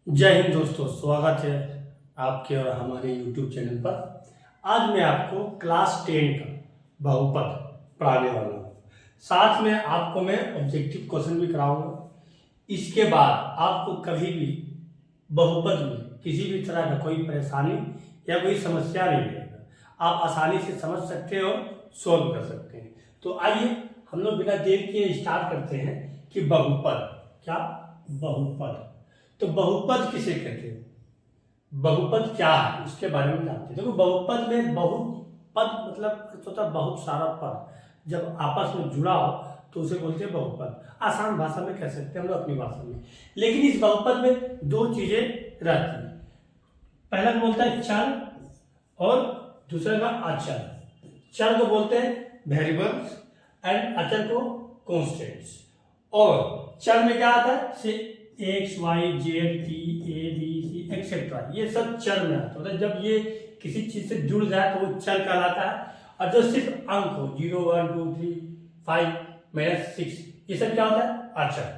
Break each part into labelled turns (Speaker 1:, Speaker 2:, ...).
Speaker 1: जय हिंद दोस्तों, स्वागत है आपके और हमारे YouTube चैनल पर। आज मैं आपको क्लास 10 का बहुपद पढ़ाने वाला हूँ। साथ में आपको मैं ऑब्जेक्टिव क्वेश्चन भी कराऊंगा। इसके बाद आपको कभी भी बहुपद में किसी भी तरह का कोई परेशानी या कोई समस्या नहीं रहेगा, आप आसानी से समझ सकते हो, सॉल्व कर सकते हैं। तो आइए हम लोग बिना देर किए स्टार्ट करते हैं कि बहुपद क्या, बहुपद तो बहुपद किसे कहते हैं, बहुपद क्या है उसके बारे में जानते हैं। देखो, बहुपद में बहुत पद मतलब होता है बहुत सारा पद जब आपस में जुड़ा हो तो उसे बोलते हैं बहुपद। आसान भाषा में कह सकते हैं हम लोग अपनी भाषा में। लेकिन इस बहुपद में दो चीजें रहती हैं। पहला बोलता है चर और दूसरे का अचर। चर को बोलते हैं वेरिएबल्स एंड अचर को कॉन्स्टेंट्स। और चर में क्या आता है, X Y Z T A B C et cetera, ये सब चर में आता है। मतलब जब ये किसी चीज से जुड़ जाए तो वो चर कहलाता है। और जो सिर्फ अंक हो 0 1 2 3 5 -6, ये सब क्या होता है, अचर।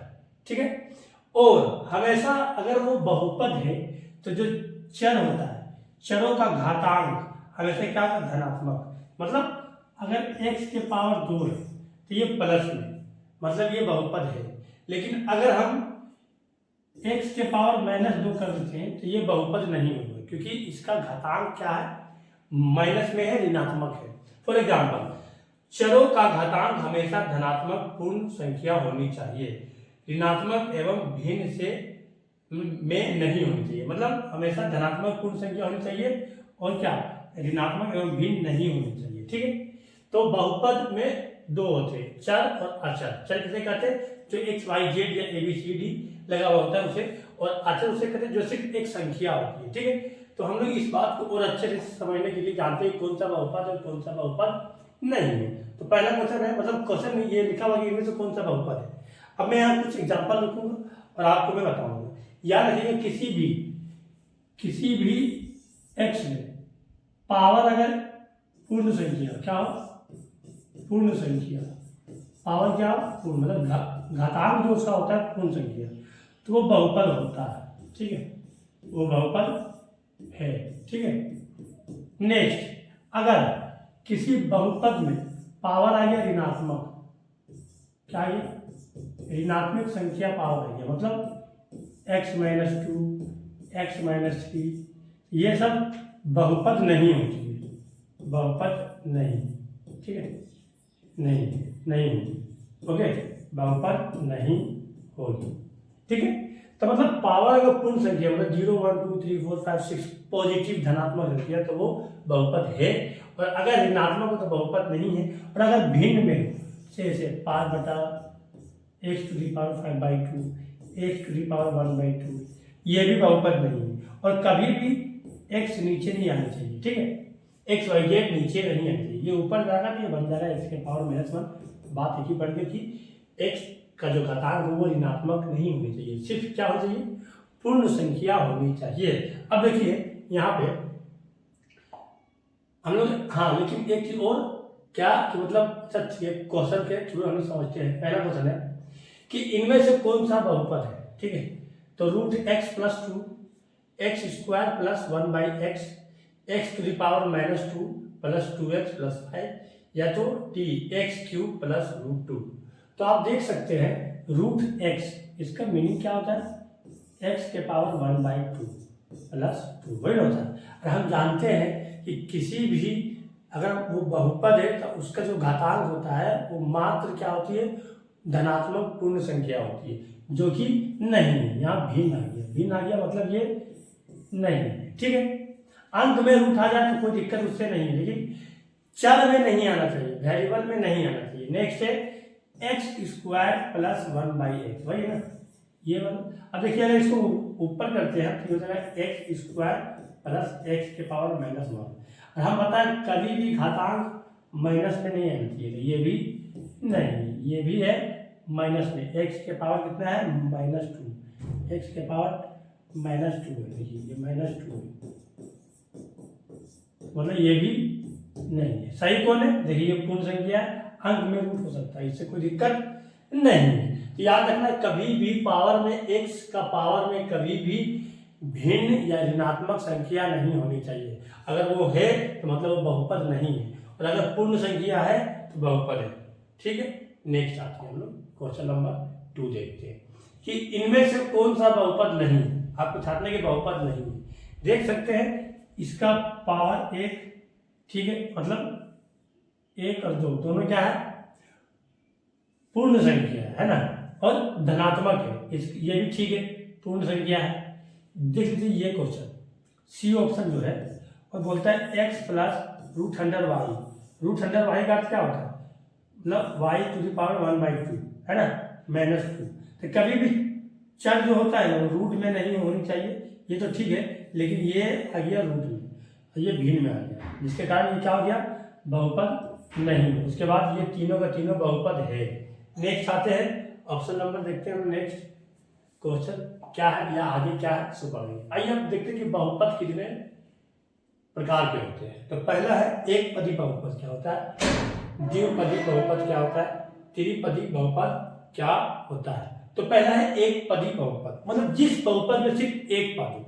Speaker 1: ठीक है। और हमेशा अगर वो बहुपद है तो जो चर होता है, चरों का घातांक हमेशा क्या होता है, धनात्मक। मतलब अगर x के पावर 2 है तो ये प्लस में, मतलब ये बहुपद है। लेकिन अगर हम x के पावर -2 कर देते हैं तो ये बहुपद नहीं होगा, क्योंकि इसका घातांक क्या है, माइनस में है, ऋणात्मक है। फॉर एग्जाम्पल, चरों का घातांक हमेशा धनात्मक पूर्ण संख्या होनी चाहिए, ऋणात्मक एवं भिन्न से में नहीं होनी चाहिए। मतलब हमेशा धनात्मक पूर्ण संख्या होनी चाहिए और क्या, ऋणात्मक एवं भिन्न नहीं होनी चाहिए। ठीक है। तो बहुपद में दो होते हैं, चर और अचर। चर किसे कहते हैं, जो एक्स वाई जेड या ABCD लगा हुआ होता है उसे। और अचर उसे कहते हैं जो सिर्फ एक संख्या होती है। ठीक है। तो हम लोग इस बात को और अच्छे से समझने के लिए जानते हैं कौन सा बहुपद और कौन सा बहुपद नहीं है। तो पहला क्वेश्चन है, मतलब क्वेश्चन में ये लिखा हुआ कि इनमें से कौन सा बहुपद है। अब मैं यहाँ कुछ एग्जाम्पल लिखूंगा और आपको मैं बताऊंगा। याद रखिएगा, किसी भी एक्स में पावर अगर पूर्ण संख्या क्या हो, पूर्ण संख्या, पावर क्या हो, पूर्ण, मतलब घातांक जो उसका होता है पूर्ण संख्या, तो वो बहुपद होता है। ठीक है, वो बहुपद है। ठीक है। नेक्स्ट, अगर किसी बहुपद में पावर आ गया ऋणात्मक, क्या ये ऋणात्मक संख्या पावर आ गया, मतलब x-2 x-3, ये सब बहुपद नहीं होती है, बहुपद नहीं। ठीक है, नहीं होगी। ओके, बहुपद नहीं होगी। ठीक है। तो मतलब पावर अगर पूर्ण संख्या, मतलब 0 1 2 3 4 5 6 पॉजिटिव धनात्मक संख्या तो वो बहुपद है। और अगर ऋणात्मक हो तो बहुपद नहीं है। और अगर भिन्न में से 5/x⁵/2 x⁴1/2, ये भी बहुपद नहीं है। और कभी भी x नीचे नहीं आना चाहिए। ठीक है, एक्स वाई जेड नीचे नहीं आना चाहिए, ये ऊपर जाएगा तो ये बन जाएगा x के पावर -1। बात एक ही बढ़ गई कि x का जो घातांक है वो ऋणात्मक नहीं होनी चाहिए, सिर्फ क्या होनी चाहिए, पूर्ण संख्या होनी चाहिए। अब देखिए यहाँ पे हम लोग, हाँ लेकिन एक चीज और क्या कि मतलब सच के क्वेश्चन के थ्रू हम लोग समझते हैं। पहला क्वेश्चन है कि इनमें से कौन सा बहुपद है। ठीक है, तो √x+2 x² + 1/x x⁻²² + 2x+5, या तो x³ + √2। तो आप देख सकते हैं √x, इसका मीनिंग क्या होता है, x के पावर 1/2 + 2, वही होता है। और हम जानते हैं कि किसी भी अगर वो बहुपद है तो उसका जो घातांक होता है वो मात्र क्या होती है, धनात्मक पूर्ण संख्या होती है, जो कि नहीं है। यहाँ भिन्न आ गया, मतलब ये नहीं है। ठीक है। अंक में रूट आ जाए तो कोई दिक्कत उससे नहीं है, लेकिन चर में नहीं आना चाहिए, वेरिएबल में नहीं आना चाहिए। नेक्स्ट है x² + 1/x, वही है ना, ये वाला। अब देखिए अगर इसको ऊपर करते हैं तो हो जाएगा x² + x के पावर -1। और हम बताएं कभी भी घातांक माइनस में नहीं आना चाहिए, ये भी नहीं, ये भी है माइनस में। x के पावर कितना है, -2, x के पावर -2 है। देखिए ये -2 है, मतलब ये भी नहीं है। सही कौन है, देखिए ये पूर्ण संख्या है, अंक में रूट हो सकता है, इससे कोई दिक्कत नहीं है। याद रखना, कभी भी पावर में x का पावर में कभी भी भिन्न या ऋणात्मक संख्या नहीं होनी चाहिए। अगर वो है तो मतलब वो बहुपद नहीं है, और अगर पूर्ण संख्या है तो बहुपद है। ठीक है, नेक्स्ट आते हैं हम लोग क्वेश्चन नंबर 2 देखते हैं कि इनमें से कौन सा बहुपद नहीं है। आपको छाटने के बहुपद नहीं है, देख सकते हैं इसका पावर 1, ठीक है, मतलब 1 और 2 दोनों क्या है, पूर्ण संख्या है ना, और धनात्मक है, ये भी ठीक है, पूर्ण संख्या है। देख लीजिए ये क्वेश्चन सी ऑप्शन जो है और बोलता है x plus root under Y. Root under Y का अर्थ क्या होता है, मतलब y टू द पावर 1/2 है ना, -2। तो कभी भी चर जो होता है वो रूट में नहीं होनी चाहिए, ये तो ठीक है, लेकिन ये आ गया रूट में, ये भिन्न में आ गया, जिसके कारण ये क्या हो गया, बहुपद नहीं है। उसके बाद ये तीनों का तीनों बहुपद है। नेक्स्ट आते हैं, ऑप्शन नंबर देखते हैं हम नेक्स्ट क्वेश्चन क्या है या आगे क्या है सो पढ़ेंगे। आइए हम देखते हैं कि बहुपद कितने प्रकार के होते हैं। तो पहला है एक पदी बहुपद क्या होता है, द्विपदी बहुपद क्या होता है, त्रिपदी बहुपद क्या होता है। तो पहला है एक पदी बहुपद, मतलब जिस बहुपद में सिर्फ एक पद हो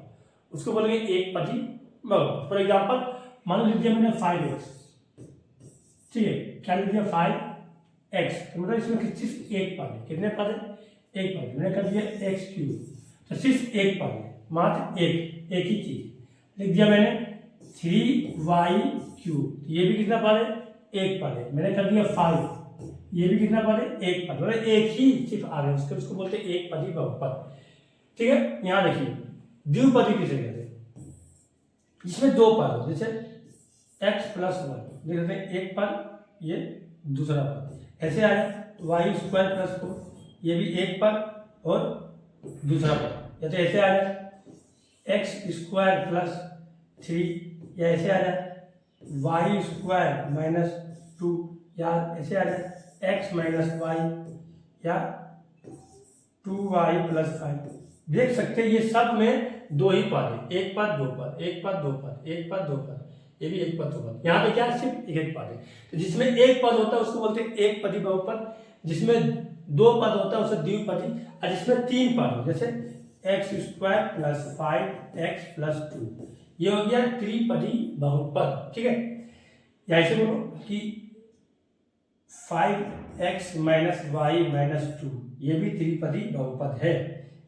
Speaker 1: उसको बोलेंगे एक पदी बहुपद। फॉर एग्जाम्पल मान लीजिए मैंने 5x, ठीक है, क्या लिख दिया 5x, तो मतलब इसमें सिर्फ एक पद है, कितने पद है, एक पद, मैंने कर दिया x3, तो सिर्फ एक पद है, मात्र एक ही चीज लिख दिया मैंने 3y3, ये भी कितना पद है, एक पद है, मैंने कर दिया 5, ये भी कितना पद है, एक पद, मतलब एक ही सिर्फ आ गया, उसको बोलते हैं एक पदी बहुपद। ठीक है, यहाँ देखिए द्विपदी किसे कहते हैं, जिसमें दो पद हो, जैसे x प्लस 1 देख सकते हैं, एक पद, ये दूसरा पद, ऐसे आया y स्क्वायर प्लस 4, ये भी एक पद और दूसरा पद, या तो ऐसे आ जाए x स्क्वायर प्लस 3, या ऐसे आ जाए y स्क्वायर माइनस 2, या ऐसे आ जाए x माइनस वाई, या 2y प्लस 5। देख सकते हैं ये सब में दो ही पद है, एक पद दो पद, एक पद दो पद, एक पद दो पद, ये भी एक पद दो पद, यहाँ पे क्या सिर्फ एक पद है। तो जिसमें एक पद होता है उसको बोलते हैं एक पदी बहुपद, जिसमें दो पद होता है उसे द्विपदी, और जिसमें तीन पद हो जैसे x square plus 5x plus 2, ये हो गया त्रिपदी बहुपद। ठीक है, या ऐसे बोलो कि 5x माइनस वाई माइनस 2, ये भी त्रिपदी बहुपद है,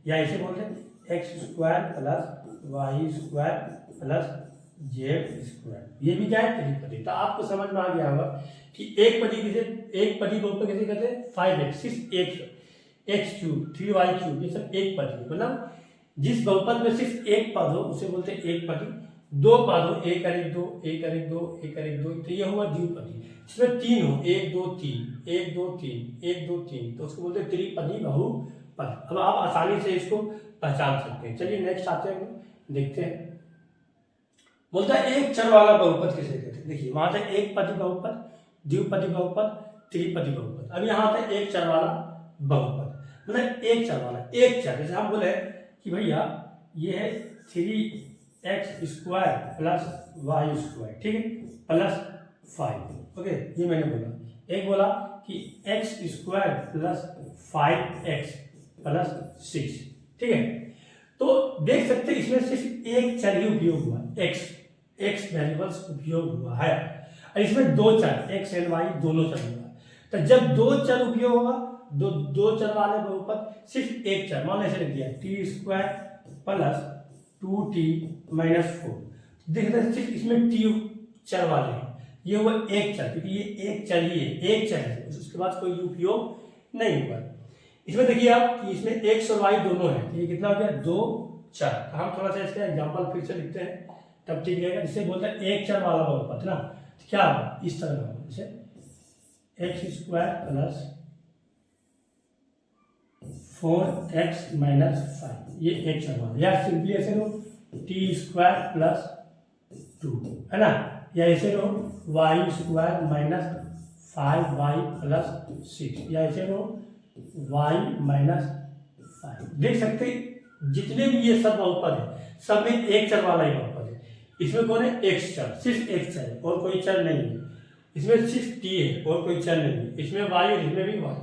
Speaker 1: या ऐसे बोलते हैं x square plus Y square plus Z square, ये भी क्या है त्रिपदी। तो आपको समझ में आ गया होगा कि एक पदी बहुपद कैसे कहते हैं, 5x सिर्फ एक, x3 3y3, ये सब एक पदी, मतलब जिस बहुपद में सिर्फ एक पद हो उसे बोलते हैं एक पदी, दो पद हो एक और एक दो, एक और एक दो, एक और एक दो, तो ये हुआ द्विपदी। इसमें तीन हो, 1 2 3, 1 2 3, 1 2 3, तो उसको बोलते हैं त्रिपदी बहुपद। अब आप आसानी से इसको पहचान सकते हैं। चलिए नेक्स्ट आते हैं, देखते हैं। बोलता है एक चर वाला बहुपद किसे कहते हैं। देखिए वहां था एक पदी बहुपद, द्विपदी बहुपद, त्रिपदी बहुपद। अब यहाँ आता है एक चर वाला बहुपद, मतलब एक चर वाला, एक चर, जैसे हम बोले कि भैया ये है 3x square plus Y square, ठीक है, प्लस 5, ओके, ये मैंने बोला। एक बोला कि x square plus 5x plus 6, ठीक है। तो देख सकते हैं इसमें सिर्फ एक चर ही उपयोग हुआ, x वेरिएबल्स उपयोग हुआ है, और इसमें दो चर x एंड y दोनों चर हुआ। तो जब दो चर उपयोग होगा, दो चर वाले बहुपद, सिर्फ एक चर, मान ऐसे लिख दिया t square plus 2t minus 4, देख रहे हैं सिर्फ इसमें t चर वाले हैं, ये हुआ एक चर, क्योंकि ये एक चर ही है, एक चर है, उसके बाद कोई उपयोग नहीं हुआ। इसमें देखिए आप कि इसमें x और y दोनों है, ये कितना हो गया, दो चर। हम थोड़ा सा इसका एग्जांपल फिर से लिखते हैं तब ठीक रहेगा। जिसे बोलते हैं एक चर वाला बहुपद ना, तो क्या होगा इस तरह का, जैसे x square plus 4x minus 5, ये एक चर वाला, या सिंपली ऐसे लो t स्क्वायर प्लस 2, है ना, या ऐसे लो y square minus 5y plus 6, या ऐसे लो y माइनस 5। देख सकते जितने भी ये सब बहुपद है सब में एक चर वाला ही बहुपद है। इसमें कौन है, x चर, सिर्फ एक चर है और कोई चर नहीं है। इसमें सिर्फ t है और कोई चर नहीं है। इसमें y और इसमें भी y,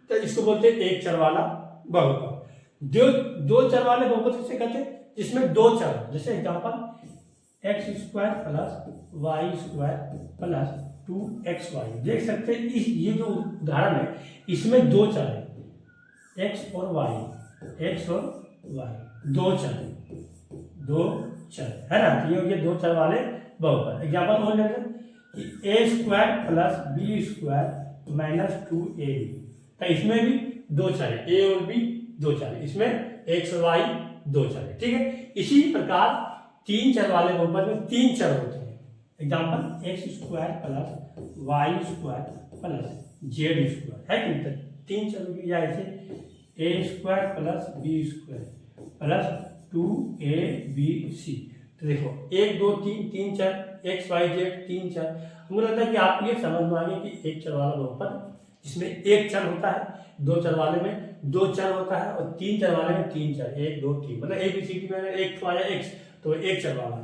Speaker 1: तो इसको बोलते हैं एक चर वाला बहुपद। दो दो चर वाले बहुपद किसे कहते हैं? जिसमें दो चर, जैसे example X square plus Y square plus 2xy। देख सकते हैं इस ये जो उदाहरण है इसमें दो चर है, एक्स और वाई, एक्स और वाई दो चर है ना। तो ये हो गया दो चर वाले बहुपद। एग्जांपल और लेते हैं कि A square plus B square minus 2ab। तो इसमें भी दो चर है, ए और बी दो चर है, इसमें एक्स और वाई दो चर है, ठीक है। इसी प्रकार तीन चर वाले बहुपद में तीन चर होते हैं। Example X square plus Y square plus Z square है कि नहीं? तीन चर होगी, या ऐसे A square plus B square plus 2abc। तो देखो एक दो तीन, तीन चर, एक्स वाई जेड तीन चर। मुझे लगता है कि आप ये समझ में आ गए कि एक चर वाला बहुपद जिसमें एक चर होता है, दो चर वाले में दो चर होता है, और तीन चर वाले में तीन चर, एक दो तीन, मतलब ABCD में एक तो आया एक्स तो एक चर वाला,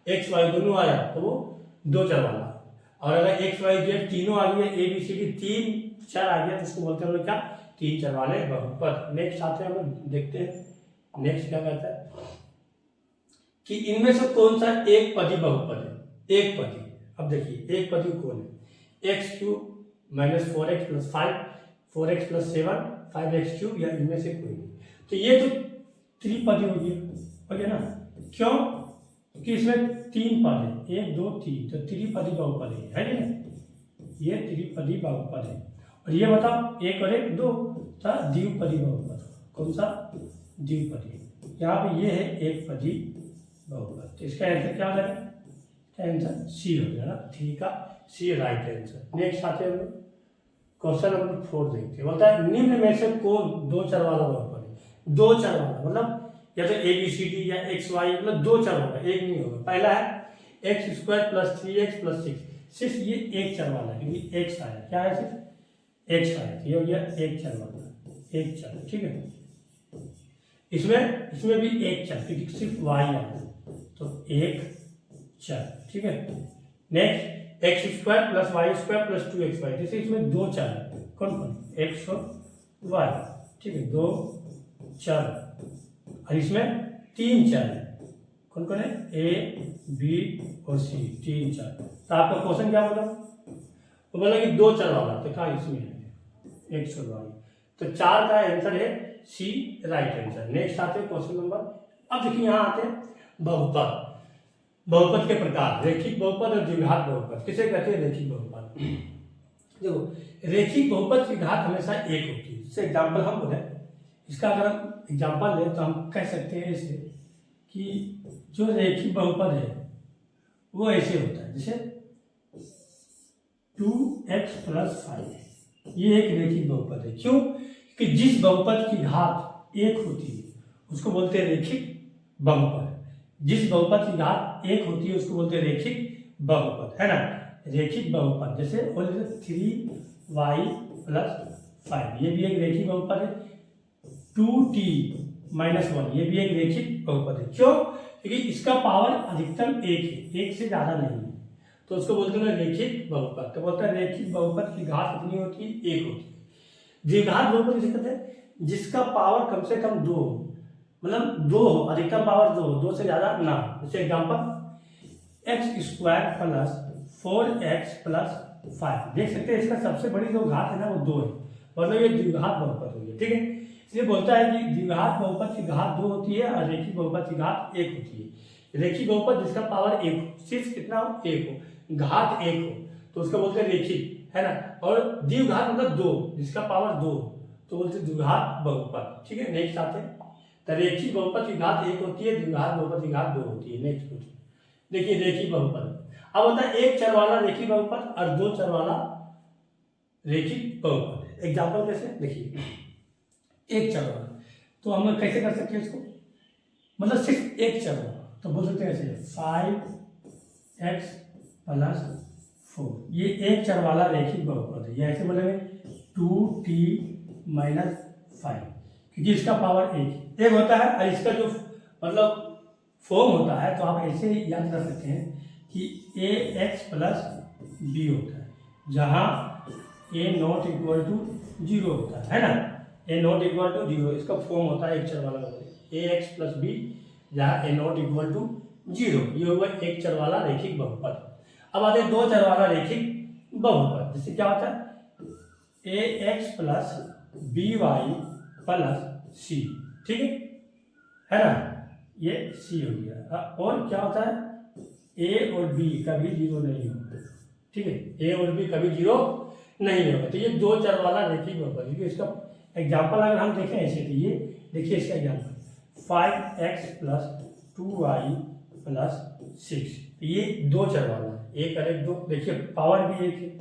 Speaker 1: एक्स वाई दोनों आया तो वो दो चर वाला। और अगर एक्स वाई जेड तीनों आ गए, ABCD तीन चर आ गया, तो उसको बोलते हैं क्या? तीन चर वाले बहुपद। नेक्स्ट आते हैं, हम देखते हैं नेक्स्ट क्या कहता है कि इनमें से कौन सा एक पदी बहुपद है? एक पदी। अब देखिए एक पदी कौन है? X cube minus 4x plus 5, 4x plus 7, 5x cube, या इनमें से कोई नहीं। तो ये तो त्रिपदी हो गया ना। क्यों? क्योंकि इसमें तीन पद है, एक दो तीन, तो त्रिपदी बहुपद है ना। ये त्रिपदी बहुपद है। और ये बताओ एक और एक दो, था द्विपदी बहुपद। कौन सा? द्विपदी। यहाँ पे ये है एक पदी बहुपद। तो इसका आंसर क्या हो जाएगा? आंसर सी हो जाएगा ना, ठीक है, सी राइट आंसर। नेक्स्ट आते हैं क्वेश्चन नंबर 4 देखते हैं। बोलता है निम्न में से कौन दो चर वाला बहुपद है? दो चर वाला मतलब या तो ABCD या XY, मतलब दो चर होगा, एक नहीं होगा। पहला है x square plus 3x plus 6। सिर्फ ये एक चर वाला है क्योंकि एक्स आया, क्या है? सिर्फ एक्स आया, ये हो गया एक चर वाला, एक चर, ठीक है। इसमें भी एक चर क्योंकि सिर्फ y आया, तो एक चर, ठीक है। Next X square plus Y square plus 2xy। जैसे इसमें दो चर है, कौन कौन? एक्स और वाई, ठीक है, दो चर। और इसमें तीन चर है, कौन कौन है? ए बी और सी, तीन चर। तो आपका क्वेश्चन क्या बोला? तो बोला कि दो चर वाला, तो कहा इसमें है एक्स और वाई। तो चार का आंसर है सी राइट आंसर। नेक्स्ट आते हैं क्वेश्चन नंबर, अब देखिए यहाँ आते हैं बहुपद। बहुपद के प्रकार, रेखिक बहुपद और द्विघात बहुपद। किसे कहते हैं? रेखिक बहुपद। देखो रेखिक बहुपद की घात हमेशा एक होती है। जैसे एग्जाम्पल हम बोले, इसका अगर हम एग्जाम्पल लें तो हम कह सकते हैं ऐसे कि जो रेखिक बहुपद है वो ऐसे होता है, जैसे 2x प्लस 5, ये एक रेखिक बहुपद है। क्यों? कि जिस बहुपद की घात एक होती है उसको बोलते हैं रेखिक बहुपद। जिस बहुपद की घात एक होती है उसको बोलते हैं रेखिक बहुपद, है ना। रेखिक बहुपद जैसे 3y प्लस 5, ये भी एक रेखिक बहुपद है। 2t माइनस 1, ये भी एक रेखिक बहुपद है। क्यों? क्योंकि इसका पावर अधिकतम एक है, एक से ज्यादा नहीं है, तो उसको बोलते हैं रेखिक बहुपद। तो बोलते हैं रेखिक बहुपद की घात कितनी होती है? एक होती है। द्विघात बहुपद किसे कहते हैं? जिसका पावर कम से कम दो हो, मतलब दो हो, अधिकतम पावर दो हो, दो से ज्यादा ना। जैसे example X square plus 4x plus 5। देख सकते हैं इसका सबसे बड़ी जो घात है ना वो दो है, मतलब ये द्विघात बहुपद हुई है, ठीक है। इसलिए बोलता है कि द्विघात बहुपद की घात दो होती है और रेखिक बहुपद की घात एक होती है। रेखिक बहुपद जिसका पावर एक हो, सिर्फ कितना हो? एक हो, घात एक हो, तो उसको बोलते हैं रेखिक, है ना। और द्विघात मतलब दो, जिसका पावर दो, तो बोलते हैं द्विघात बहुपद, ठीक है। नेक्स्ट आते हैं, तो रेखिक बहुपद की घात एक होती है, द्विघात बहुपद की घात दो होती है। नेक्स्ट क्वेश्चन देखिए, रेखिक बहुपद। अब होता है एक चर वाला रेखिक बहुपद और दो चर वाला रेखिक बहुपद। एग्जाम्पल कैसे? देखिए एक चर वाला, तो हम लोग कैसे कर सकते हैं इसको? मतलब सिर्फ एक चर हो तो बोल सकते हैं ऐसे 5x प्लस 4, ये एक चर वाला रेखिक बहुपद है। ये ऐसे बोलेंगे 2t माइनस 5, क्योंकि इसका पावर एक होता है और इसका जो मतलब फॉर्म होता है, तो आप ऐसे ही याद कर सकते हैं कि ax प्लस b होता है, जहाँ a नॉट इक्वल टू 0 होता है ना। ए नॉट इक्वल टू जीरो, इसका फॉर्म होता है एक चर वाला बहुपद, ए एक्स प्लस बी जहाँ A not equal to zero, ये हुआ एक चर वाला रैखिक बहुपद। अब आते हैं दो चर वाला रैखिक बहुपद, जिससे क्या होता है A X plus B Y plus C, ठीक है ना, ये सी हो गया। और क्या होता है ए और बी कभी जीरो नहीं होगा, ठीक है, ए और बी कभी जीरो नहीं होगा। तो ये दो चर वाला रैखिक बहुपद, क्योंकि इसका एग्जाम्पल अगर हम देखें ऐसे, तो ये देखिए इसका example 5x plus 2y plus 6, ये दो चर वाला है, एक और एक दो, देखिए पावर भी एक है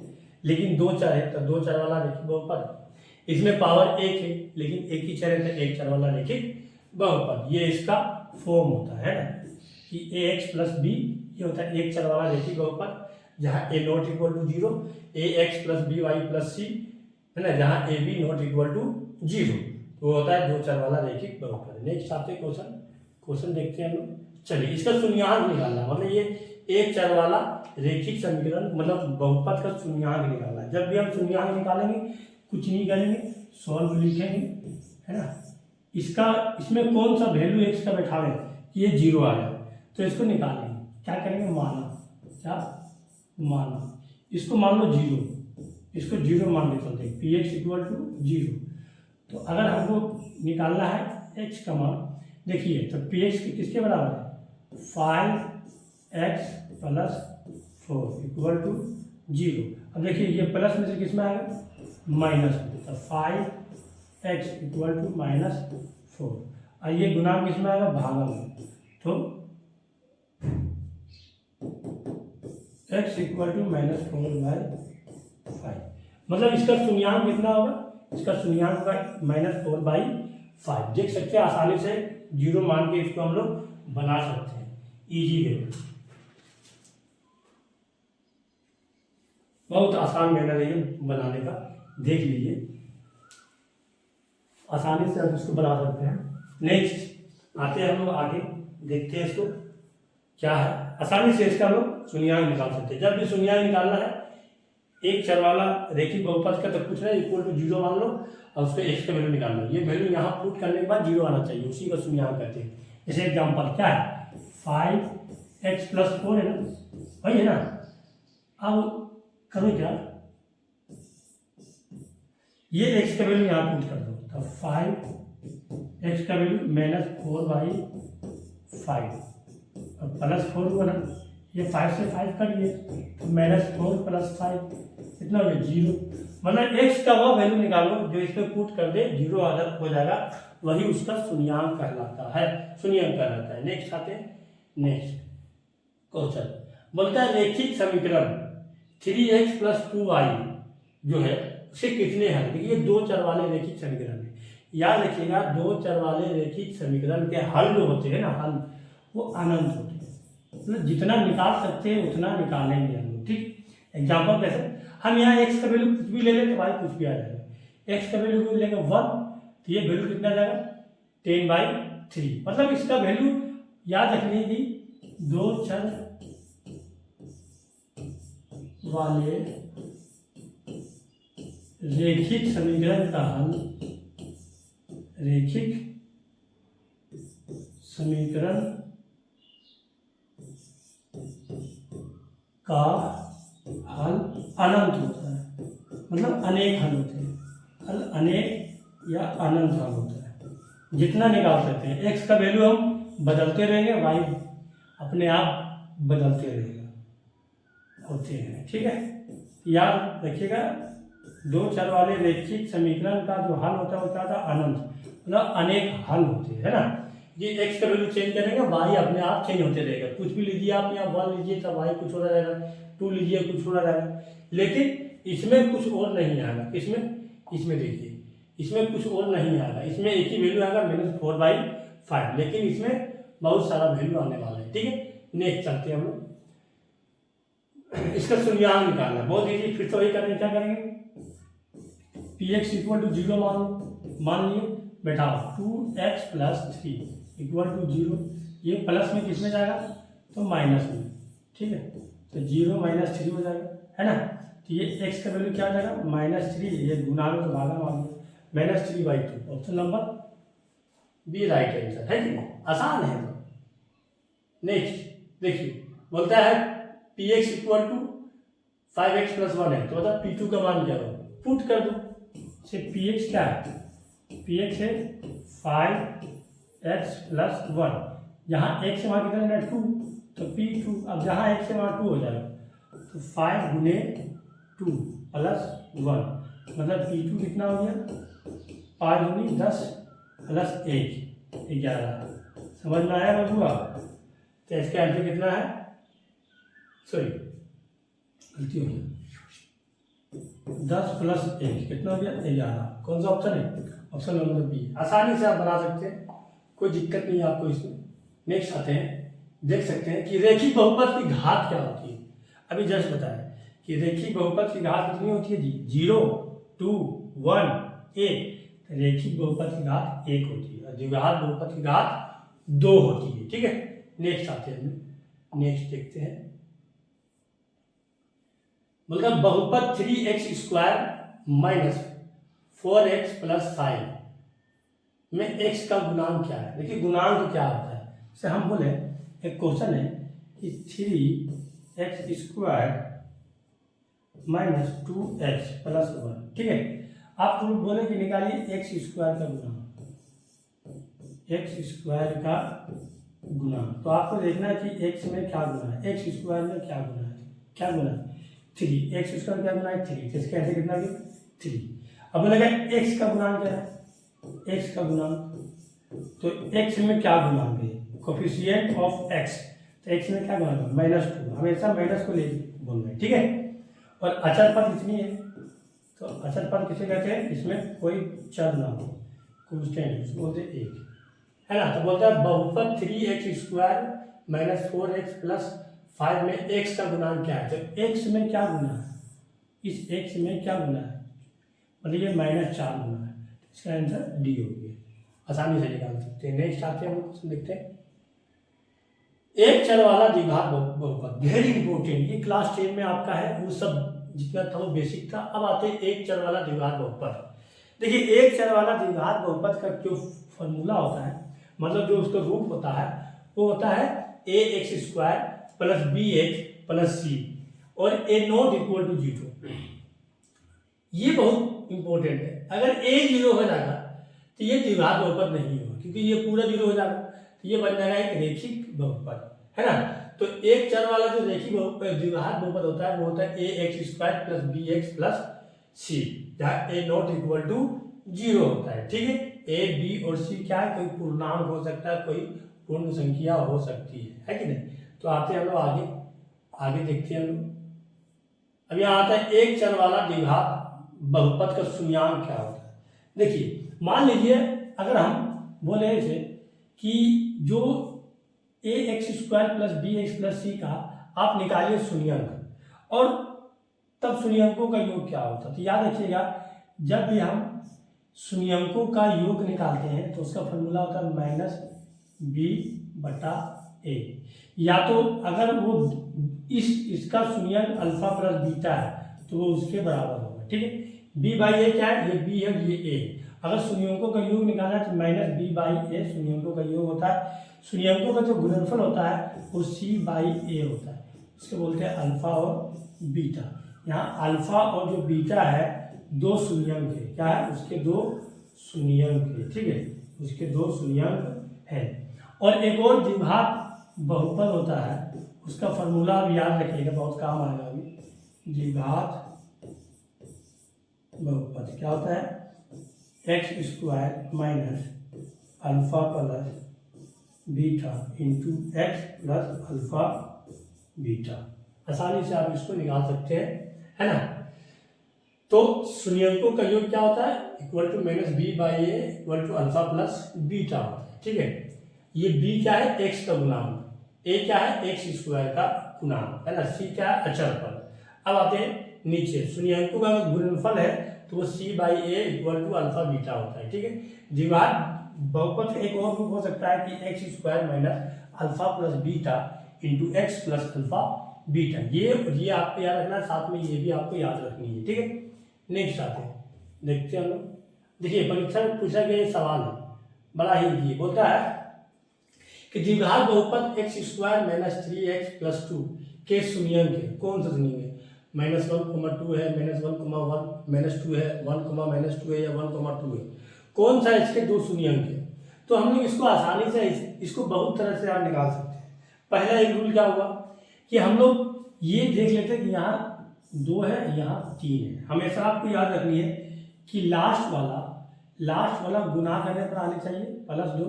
Speaker 1: लेकिन दो चर है, तो दो चर वाला रैखिक बहुपद। इसमें पावर एक है लेकिन एक ही चर है, तो एक चर वाला रैखिक बहुपद। ये इसका फॉर्म होता है ना कि ए एक्स प्लस बी, ये होता है एक चर वाला रैखिक बहुपद, जहाँ A not equal to zero, A X plus B Y plus C, है ना, जहाँ A B not equal to zero, तो होता है दो चर वाला रैखिक बहुपद। नेक्स्ट आते हैं क्वेश्चन देखते हैं हम लोग। चलिए, इसका शून्यांक निकालना, मतलब ये एक चर वाला रैखिक समीकरण मतलब बहुपद का शून्यांक निकालना है। जब भी हम शून्यांक निकालेंगे कुछ नहीं करेंगे, सॉल्व लिखेंगे, है ना, इसमें कौन सा वैल्यू एक्स का बैठा है कि ये जीरो आ जाए, तो इसको निकालेंगे। क्या करेंगे, माना, इसको मान लो जीरो, इसको जीरो मान के चलते हैं, P X equal to zero. तो अगर हमको निकालना है एक्स का मान, देखिए तो पी एक्स किसके बराबर है, 5x plus 4 equal to zero. अब देखिए ये प्लस में से किस में आएगा, माइनस में, तो 5x इक्वल टू -4, और ये गुना किस में आएगा, भागा में, तो x इक्वल टू -4/5, मतलब इसका शून्यांक कितना होगा, इसका शून्यांक होगा -4/5। देख सकते हैं आसानी से जीरो मान के इसको हम लोग बना सकते हैं, इजी वे में, बहुत आसान मेथड है ये बनाने का, देख लीजिए आसानी से हम इसको बना सकते हैं। नेक्स्ट आते हैं हम लोग आगे, देखते हैं इसको क्या है, आसानी से इसका हम लोग शून्यांक निकाल सकते हैं। जब भी शून्यांक निकालना है एक चर वाला रैखिक बहुपद का, तो कुछ नहीं, इक्वल टू जीरो मान लो और उसको एक्स का वैल्यू निकालना, ये वैल्यू यहाँ पुट करने के बाद जीरो आना चाहिए, उसी का शून्यांक कहते हैं। जैसे एग्जाम्पल क्या है, 5x प्लस 4 है ना, वही है ना। अब करो क्या, ये x का वैल्यू यहाँ पुट कर दो, तो 5x का वैल्यू -4/5 और प्लस 4 हुआ ना, ये 5 से 5 कट गया, तो -4 प्लस 5 कितना हो गया, जीरो। मतलब x का वो वैल्यू निकालो जो इसमें पुट कर दे, जीरो आदत हो जाएगा, वही उसका शून्यांक कहलाता है, शून्यांक कहलाता है। नेक्स्ट आते हैं, नेक्स्ट क्वेश्चन बोलता है रैखिक समीकरण 3x प्लस 2y जो है उसे कितने हल, देखिए दो चर वाले रैखिक समीकरण है, याद रखिएगा दो चर वाले रैखिक समीकरण के हल जो होते हैं ना, हल वो अनंत होते हैं, मतलब जितना निकाल सकते हैं उतना निकालेंगे हम लोग, ठीक। एग्जाम्पल कैसे, हम यहाँ x का वैल्यू कुछ भी ले लें तो भाई कुछ भी आ जाएगा, x का वैल्यू लेंगे 1, तो ये वैल्यू कितना आ जाएगा 10/3, मतलब इसका वैल्यू याद रखने की, दो चर वाले रैखिक समीकरण का हल, रैखिक समीकरण का हल अनंत होता है, मतलब अनेक हल होते हैं, हल अनेक या अनंत हल होता है, जितना निकाल सकते हैं। x का वैल्यू हम बदलते रहेंगे, y अपने आप बदलते रहेगा, होते हैं, ठीक है। याद रखिएगा दो चर वाले रैखिक समीकरण का जो हल होता है वो क्या होता है, अनंत, मतलब अनेक हल होते हैं, है ना। ये x का वैल्यू चेंज करेंगे, y अपने आप चेंज होते रहेगा, कुछ भी लीजिए आप, यहाँ 1 लीजिए तो y कुछ हो रहेगा, 2 लीजिए कुछ हो रहेगा, लेकिन इसमें कुछ और नहीं आएगा, इसमें देखिए इसमें कुछ और नहीं आएगा, इसमें एक ही वैल्यू आएगा -4/5, लेकिन इसमें बहुत सारा वैल्यू आने वाला है, ठीक है। नेक्स्ट चलते हैं हम लोग, इसका शून्यांक निकालना बहुत इजी, फिर से वही करेंगे, क्या करेंगे, px इक्वल टू जीरो मान लिए बैठा, 2x plus 3 equal to zero, ये प्लस में किसमें जाएगा, तो माइनस में, ठीक है, तो 0 -3 हो जाएगा, है ना। तो ये x का वैल्यू क्या आ जाएगा, -3, ये गुणा में तो भागा मान लो, -3/2। Option number B right answer है कि नहीं? आसान है। नेक्स्ट देखिए, बोलता है P X equal to 5x + 1 है, तो बता P2 का मान क्या होगा? पुट कर दो। से पी एक्स क्या है? पी एक्स है 5x + 1। यहाँ x से वहाँ कितना है 2, तो P2। अब जहाँ x से वहाँ 2 हो जाएगा, तो 5 गुने 2 + 1, मतलब P2 कितना हो गया? 5 दूनी 10 + 1 11। समझ में आया बबुआ? तो इसका आंसर कितना है? सॉरी गलती हो गया, 10 + 1 कितना हो गया? 11। कौन सा ऑप्शन है? Option number B. आसानी से आप बना सकते हैं, कोई दिक्कत नहीं है आपको इसमें। नेक्स्ट आते हैं, देख सकते हैं कि रेखिक बहुपद की घात क्या होती है। अभी जस्ट बताया कि रेखिक बहुपद की घात कितनी होती है जी? 0, 2, 1, 1। रेखिक बहुपद की घात 1 होती है और द्विघात बहुपद की घात 2 होती है। ठीक है, नेक्स्ट आते हैं, नेक्स्ट देखते हैं। मतलब बहुपद 3x² - 4x + 5 में x का गुणांक क्या है? देखिए गुणांक क्या होता है, जैसे हम बोले एक क्वेश्चन है कि 3x² - 2x + 1। ठीक है, आप बोले कि निकालिए x² का गुणांक, x² का गुणांक। तो आपको देखना है कि x में क्या गुना है, x² में क्या गुना है, क्या गुना है? 3। x² क्या गुना है? 3। इसके ऐसे कितना भी 3। अब बोलेगा x का गुणांक क्या है? x का गुणांक, तो x में क्या गुणांक है? Coefficient of x। तो x में क्या गुणांक है? -2। हमेशा माइनस को ले बोलना है। ठीक है, और अचर पद कितनी है? तो अचर पद किसे कहते हैं? इसमें कोई चर ना हो, कांस्टेंट, उसको बोलते हैं 1, है ना। तो बोलता है बहुपद 3x² - 4x + 5 में x का गुणांक क्या है? तो x में क्या गुना है? इस x में क्या गुना है? मतलब ये -4 गुना है। इसका आंसर डी हो गया, आसानी से निकाल सकते हैं। नेक्स्ट आते हैं, हम क्वेश्चन देखते हैं। एक चर वाला द्विघात बहुपद, वेरी इंपॉर्टेंट, ये क्लास 10 में आपका है, वो सब जितना था वो बेसिक था। अब आते हैं एक चर वाला द्विघात बहुपद। देखिए एक चर वाला द्विघात बहुपद का जो फॉर्मूला होता है, मतलब जो उसका रूप होता है, वो होता है ax² + bx + c और a ≠ 0। ये बहुत इंपॉर्टेंट है। अगर a 0 हो जाएगा तो ये द्विघात बहुपद नहीं होगा, क्योंकि ये पूरा 0 हो जाएगा, तो ये बन जाएगा एक रेखिक बहुपद, है ना। तो एक चर वाला जो रेखिक द्विघात बहुपद होता है वो होता है ax² + bx + c, जहाँ a ≠ 0 होता है। ठीक है, a, b और c क्या है? कोई पूर्णांक हो सकता है, कोई पूर्ण संख्या हो सकती है कि नहीं। तो आते हैं हम लोग आगे, आगे देखते हैं हम लोग। अब यहाँ आता है एक चर वाला द्विघात बहुपद का शून्यांक क्या होता है। देखिए मान लीजिए अगर हम बोले इसे कि जो ax² + bx + c का आप निकालिए शून्यांक, और तब शून्यांकों का योग क्या होता है। तो याद रखिएगा, जब भी हम शून्यांकों का योग निकालते हैं तो उसका फॉर्मूला होता है -b/a। या तो अगर वो इसका शून्यांक अल्फा + बीटा है तो वो उसके बराबर होगा। ठीक है, b/a क्या है? ये b है, ये a। अगर शून्यांकों का योग निकालना है तो -b/a शून्यांकों का योग होता है। शून्यांकों का जो गुणनफल होता है वो c/a होता है, इसको बोलते हैं अल्फा और बीटा। यहाँ अल्फा और जो बीटा है दो शून्यांक है, क्या है? उसके दो शून्यांक है। ठीक है, उसके दो शून्यांक है। और एक और द्विघात बहुपद होता है, उसका फॉर्मूला आप याद रखिएगा, बहुत काम आएगा अभी। द्विघात बहुपद क्या होता है? x² - alpha + beta × x + alpha beta. आसानी से आप इसको निकाल सकते हैं, है ना। तो शून्यांकों का योग क्या होता है? =b/a = अल्फा + बीटा होता है। ठीक है, ये b क्या है? x का गुणांक, a क्या है? x² का गुणांक, है ना। c क्या है? अचर पद। अब आते हैं नीचे, शून्यांकों का गुणनफल है तो वो c/a = अल्फा बीटा होता है। ठीक है, द्विघात बहुपद एक और रूप हो सकता है कि x² - alpha + beta × x + alpha beta. ये आपको याद रखना है, साथ में ये भी आपको याद रखनी है। ठीक है, नेक्स्ट आते हैं, देखते हैं हम लोग। देखिए परीक्षा में पूछा गया ये सवाल है, बड़ा ही इजी, बोलता है कि द्विघात बहुपद x square minus 3x plus 2 के शून्यंक है। कौन सा शून्यंक है? -1, 2 है, -1, 1, -2 है, 1, -2 है या 1, 2 है। कौन सा इसके दो शून्यंक है? तो हम लोग इसको आसानी से इसको बहुत तरह से आप निकाल सकते हैं। पहला एक रूल क्या हुआ कि हम लोग ये देख लेते हैं कि यहाँ 2 है, यहाँ 3 है। हमेशा आपको याद रखनी है कि लास्ट वाला गुना करने पर आने चाहिए +2।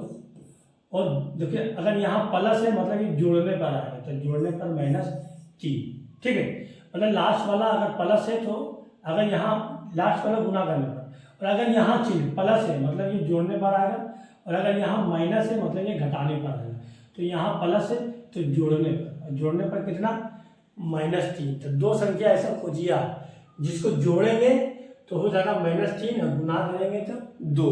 Speaker 1: और देखिए अगर यहाँ प्लस है मतलब ये जोड़ने पर आएगा, तो जोड़ने पर -3, ठीक है। मतलब लास्ट वाला अगर प्लस है तो अगर यहाँ लास्ट वाला गुना करने पर, और अगर यहाँ चिन्ह प्लस है मतलब ये जोड़ने पर आएगा, और अगर यहाँ माइनस है मतलब ये घटाने पर आएगा। तो यहाँ प्लस है तो जोड़ने पर कितना? -3। तो दो संख्या ऐसा खोजिए आप जिसको जोड़ेंगे तो हो जाएगा -3 और गुना करेंगे तो 2।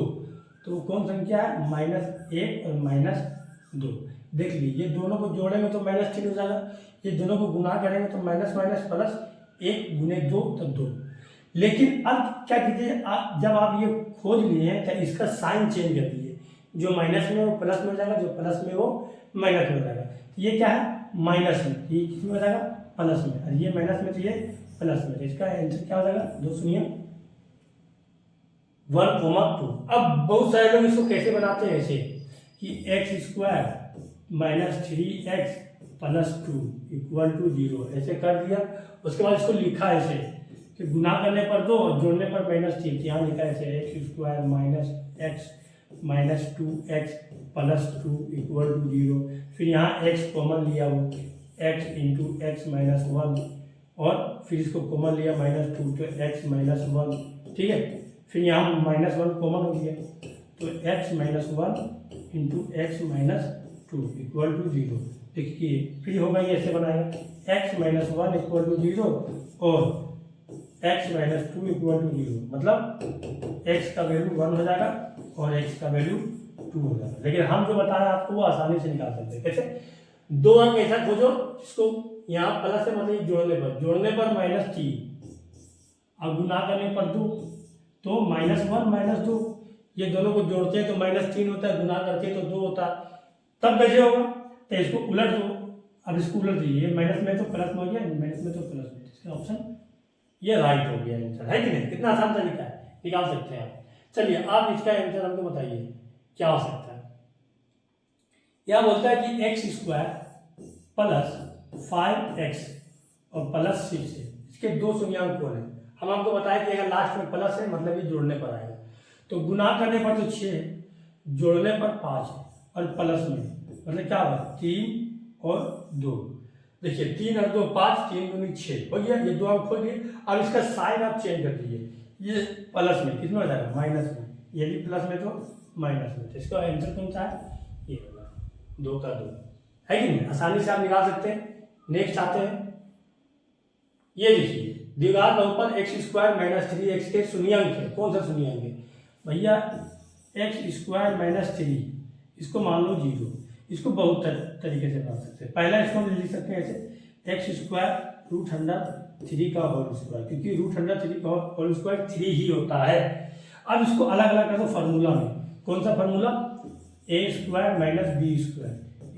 Speaker 1: तो कौन संख्या है? -1 और -2। देख लीजिए दोनों को जोड़ेंगे तो -3 हो जाएगा, ये दोनों को गुना करेंगे तो माइनस प्लस 1 गुने 2 तो 2। लेकिन अब क्या कीजिए, जब आप ये खोज लिए हैं तो इसका साइन चेंज कर दीजिए, जो माइनस में वो प्लस में हो जाएगा, जो प्लस में वो माइनस में हो जाएगा। ये क्या है? माइनस में, ये किस में हो जाएगा? प्लस में, और ये माइनस में तो ये प्लस में। तो इसका आंसर क्या हो जाएगा? 2 शून्य 1, 2। अब बहुत सारे लोग इसको कैसे बनाते हैं, ऐसे कि x² minus 3x plus 2 equal to 0, ऐसे कर दिया। उसके बाद इसको लिखा ऐसे कि गुना करने पर 2 और जोड़ने पर -3। यहाँ लिखा ऐसे x² minus x minus 2x plus 2 equal to 0। फिर यहाँ x कॉमन लिया वो x इंटू x माइनस 1, और फिर इसको कॉमन लिया -2 तो x माइनस 1, ठीक है। फिर यहाँ -1 कॉमन हो गया तो x minus 1 into x minus 2 equal to 0। देखिए फिर होगा ये ऐसे बनाएगा x माइनस 1 इक्वल टू 0 और x माइनस 2 इक्वल टू 0। मतलब x का वैल्यू 1 हो जाएगा और x का वैल्यू 2 हो जाएगा। लेकिन हम जो बता रहे हैं आपको वो आसानी से निकाल सकते हैं। कैसे? 2 अंक ऐसा खोजो जिसको यहाँ प्लस है मतलब जोड़ने पर -3 और गुना करने पर 2, तो -1 -2, ये दोनों को जोड़ते हैं तो -3 होता है, गुना करते हैं तो 2 होता है। तब कैसे होगा? तो इसको उलट दो। अब इसको उलट दीजिए, माइनस में तो प्लस में हो गया, माइनस में तो प्लस में, इसका ऑप्शन ये राइट हो गया आंसर, है कि नहीं? कितना आसान तरीका है, निकाल सकते हैं आप। चलिए आप इसका आंसर हमको बताइए क्या हो सकता है। यह बोलता है कि x² प्लस 5x और प्लस 6 है, इसके दो शून्यंक कौन है? हम आपको बताया कि अगर लास्ट में प्लस है मतलब ये जोड़ने पर आएगा, तो गुना करने पर तो 6 है, जोड़ने पर 5 है, और प्लस में मतलब क्या होगा? 3 और 2। देखिए 3 और 2 5, 3 दूनी 6 हो गया। ये 2 अंक खोल दिए। अब इसका साइन आप चेंज कर दीजिए, ये प्लस में कितना हो जाएगा? माइनस में, ये भी प्लस में तो माइनस में। तो इसका आंसर कौन सा है? ये होगा 2 का 2, है कि नहीं? आसानी से आप निकाल सकते हैं। नेक्स्ट आते हैं, ये देखिए द्विघात बहुपद x² माइनस 3x के शून्यंक है। कौन सा शून्यंक है भैया? x² माइनस 3, इसको मान लो 0। इसको बहुत तरीके से बना सकते हैं। पहला इसको हम लिख सकते हैं ऐसे x² √103 का होल स्क्वायर, क्योंकि √103 का होल स्क्वायर 3 ही होता है। अब इसको अलग अलग कर दो फार्मूला में। कौन सा formula? a² minus b²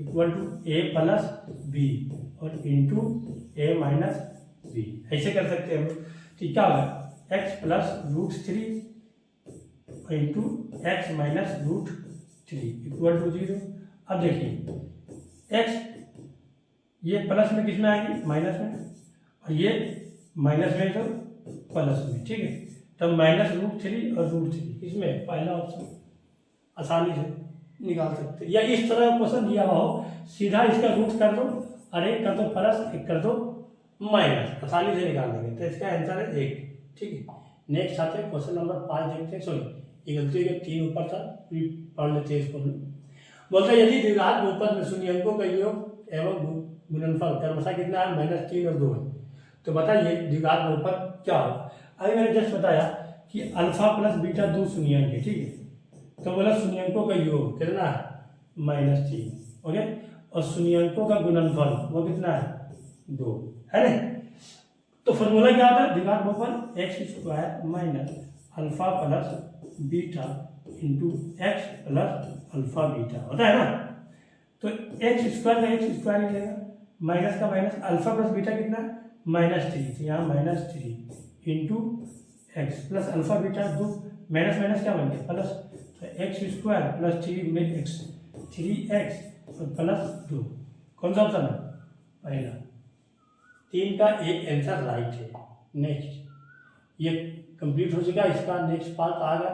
Speaker 1: equal to a plus b और इंटू a माइनस b, ऐसे कर सकते हैं हम। तो क्या होगा? x plus √3 into x minus √3 equal to 0। अब देखिए x ये प्लस में किस में आएगी? माइनस में, और ये माइनस में तो प्लस में, ठीक है। तब -√3 और √3 इसमें पहला ऑप्शन आसानी से निकाल सकते हैं। या इस तरह क्वेश्चन दिया हुआ हो, सीधा इसका रूट कर दो और एक कर दो प्लस, एक कर दो माइनस, आसानी से निकाल देंगे। तो इसका आंसर है 1, ठीक है। नेक्स्ट आते हैं क्वेश्चन नंबर 5 देखते हैं। सॉरी ये गलती है, 3 ऊपर था, पढ़ लेते हैं इसको। बोलता है यदि द्विघात बहुपद में शून्यंकों का योग एवं गुणनफल क्रमशः कितना है? -3 और 2 है। तो बताइए द्विघात बहुपद क्या होगा? अभी मैंने जस्ट बताया कि अल्फा प्लस बीटा 2 शून्यंक है, ठीक है। तो बोला शून्यंकों का योग कितना है? -3, ओके। और शून्यंकों का गुणनफल वो कितना है? 2, है ना। तो फॉर्मूला क्या होता है? द्विघात बहुपद x² minus alpha plus beta into x plus alpha beta होता है ना। तो एक्स स्क्वायर का एक्स स्क्वायर ही रहेगा, माइनस का माइनस, अल्फा प्लस बीटा कितना -3, तो यहाँ -3 into x plus alpha beta 2, minus minus क्या बन गया प्लस, तो एक्स स्क्वायर प्लस 3 में एक्स, 3x और प्लस 2, कौन सा ऑप्शन है पहला। 3 का एक आंसर राइट है। नेक्स्ट, ये कंप्लीट हो चुका, इसका नेक्स्ट पार्ट आ गया।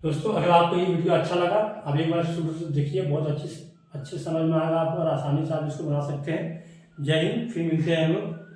Speaker 1: दोस्तों अगर आपको ये वीडियो अच्छा लगा, आप एक बार शुरू से देखिए, बहुत अच्छे समझ में आएगा आपको और आसानी से आप इसको बना सकते हैं। जय हिंद, फिर मिलते हैं हम लोग